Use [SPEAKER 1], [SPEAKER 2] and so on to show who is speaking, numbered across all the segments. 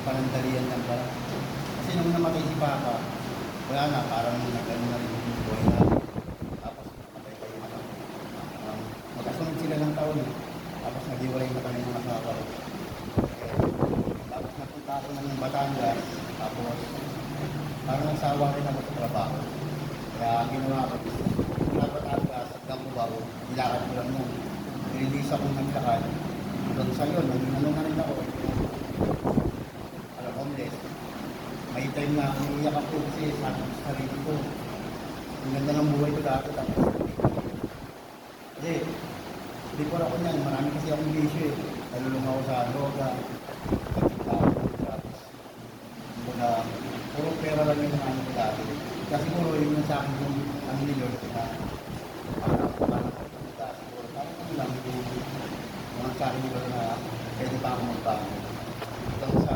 [SPEAKER 1] panandalian lang pala. Kasi nung namatay si Papa, wala na, parang nag-ano na rin yung buhay natin. Tapos namatay pa yung anak. Magkasunod sila ng taon eh. Tapos nag-iwalay na kami ng asawa ko. Tapos napunta ako ng Batangas. Tapos parang nasawa rin ako sa trabaho. Kaya ginawa ko, mula Batangas hanggang Cubao, nilakad ko lang yan. Release ako ng lakad. Hanggang sa yun, ano na rin ako. Homeless. May time na umiiyak ako kasi sa sarili ko. Ang ganda ng buhay ko dati. Tapos kasi, hindi ko ako niyan. Marami kasi akong bisyo eh. Nalulung ako sa droga. Pagkita ako ng drugs. Muna, puro pera lang yung ano ko dati. Kasi puro yun yung sa akin yung ano ni Lord na parang pagkita. Siguro parang ano lang yung sa akin ni Lord na pwede pa ako magbago. Hanggang sa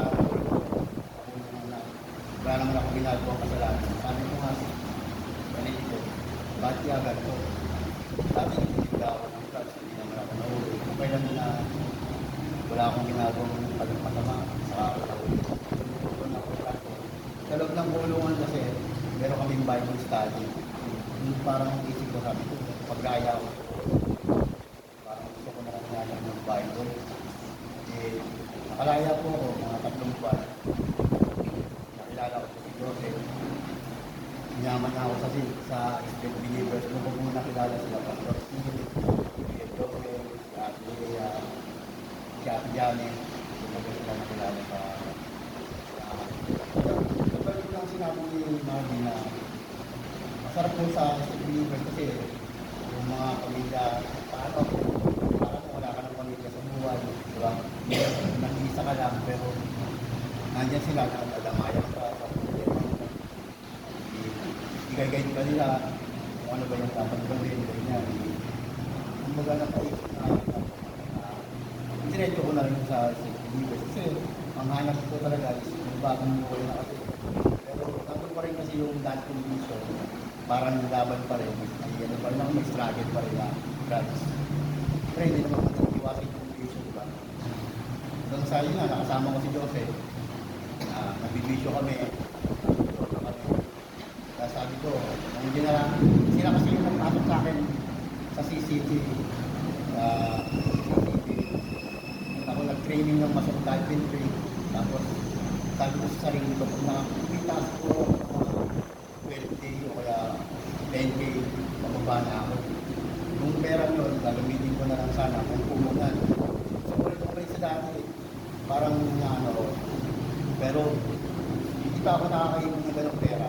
[SPEAKER 1] wala naman ako ginagawa kasalanan. Sabi ko nga, ganito ko, ba't kaya ganito? Dati hindi ako ng drugs, hindi naman ako nahuli. Okay lang na wala akong ginagawang pagpasama sa ako. Sa loob ng kulungan kasi, meron kaming Bible study. Yung parang isip ko, sabi ko, pag-gaya ako. Parang gusto ko na kanyayan ng Bible. Eh, nakalaya po ako, mga 3 buwan. Nakilala ko si Joseph. Inyaman na ako sa Street Believers. Nung ko muna nakilala sila, Pastor Steve, si Joseph, si Ate Lea, si Ate Janet. Nung ko sila nakilala sa kapag ko lang sinabi ni Mami na masarap po sa Street Believers kasi yung mga pamilya, paano wala ka ng pamilya sa buhay, diba? Nag-iisa ka lang, pero nandiyan sila, nadamayan ka sa problema. I-guide ka nila kung ano ba yung dapat gawin, ganyan. Kumbaga napaisip na diretso ko na rin sa Believers kasi ang hanap ko talaga is yung bagong buhay na kasi. Pero nandun pa rin kasi yung dance condition, parang laban pa rin, may struggle pa rin na drugs. Pero hindi naman matitiwasin yung condition, diba? Hanggang sa yun nga, nakasama ko si Joseph. Nagbibisyo kami. Kaya sabi ko, hindi na lang, sila kasi yung nagpasok sa akin sa CCTV. Ako nag-training ng Masok Diving Tree. Tapos, sabi ko sa sarili ko, kung nakakita ko 12K o kaya 10K, mababa na ako. Yung pera yun, gagamitin ko na lang sana kung pumungan. So, ulit sa dati, parang ano, pero hindi pa ako nakakaibig ng ganong pera.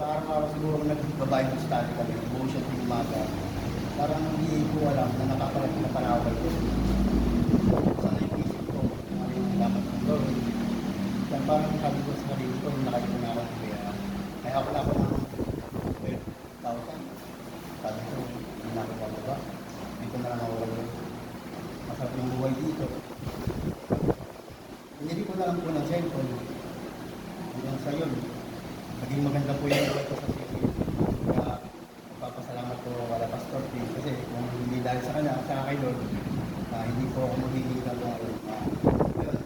[SPEAKER 1] Parang ako siguro nag-Bible study kami, devotion ng umaga. Parang hindi ko alam na nakakalat na panawal ko. Sana yung isip ko, ano yung dapat kong gawin. Yan parang sabi ko sa sarili ko, yung nakaipo na ako ng pera. Kaya ako na ako ng 12,000. Sabi ko, hindi na ako bababa. Dito na lang ako ulit. Masarap yung buhay dito. Hindi ko na lang po ng cellphone. Hanggang sa yun, naging maganda po yung buhay ko sa city. Kaya magpapasalamat po wala Pastor P. Kasi kung hindi dahil sa kanya, sa akin doon, hindi po ako magiging gagawin.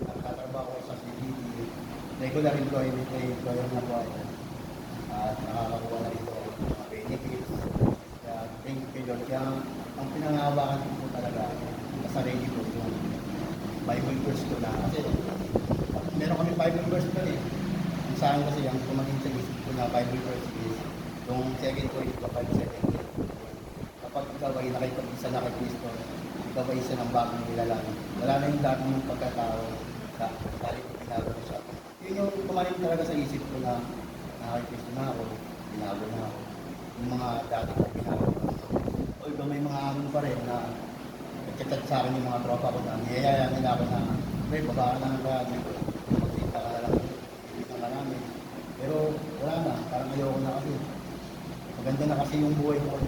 [SPEAKER 1] Nagtatrabaho ko sa CCTV. Regular employer na po ako. At nakakakuha na rin po ng mga benefits. Kaya thank you kay Lord. Kaya ang pinangahawakan ko po talaga sa sarili ko yung Bible verse ko na. Kasi meron kami Bible verse pa eh. Yung sa akin kasi yung tumagin sa isip ko na Bible verse is yung 2 Corinthians 5:17. Kapag ikaw ay nakipag-isa na kay Kristo, ikaw ay isa ng bagong nilalang. Wala na yung dati yung pagkatao sa balik ko binago siya. Yun yung tumaling talaga sa isip ko na kay Kristo na ako, binago na ako. Yung mga dati ko binago. Although may mga amin pa rin na nagchat sa akin yung mga tropa ko na niyayaya nila ako na pre, baba ka na ng radyo ko. Magkita ka na lang. Ibig na namin. Pero wala na. Parang ayoko na kasi. Maganda na kasi yung buhay ko.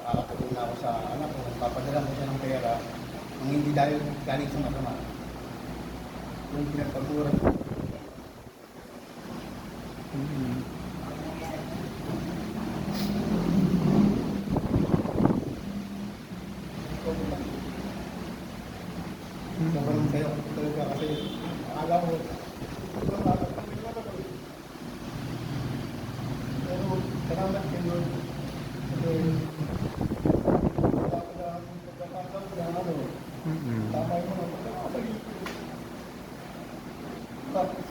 [SPEAKER 1] Nakakatulong na ako sa anak ko. Nagpapadala ko siya ng pera. Ang hindi dahil galing sa masama. Yung pinagpaguran ko. Sobrang sayo ko talaga kasi akala ko dapat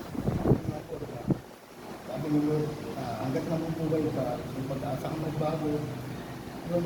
[SPEAKER 1] sabi ni Lord, hanggat nabubuhay ka, yung pag-asa kang magbago, yun,